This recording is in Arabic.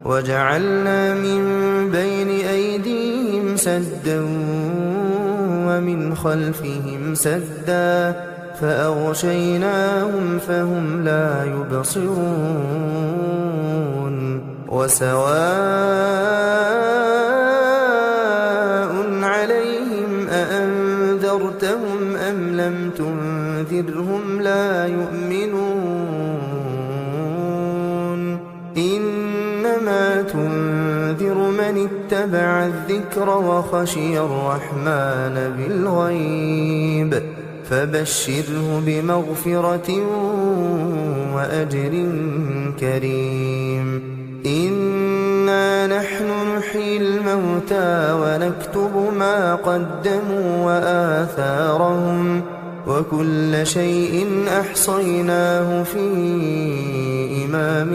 وجعلنا من بين أيديهم سدا ومن خلفهم سدا فأغشيناهم فهم لا يبصرون وسواء عليهم أأنذرتهم أم لم تنذرهم لا يؤمنون إنما تنذر من اتبع الذكر وخشي الرحمن بالغيب فبشره بمغفرة وأجر كريم إنا نحن نحيي الموتى ونكتب ما قدموا وآثارهم وكل شيء أحصيناه في إمام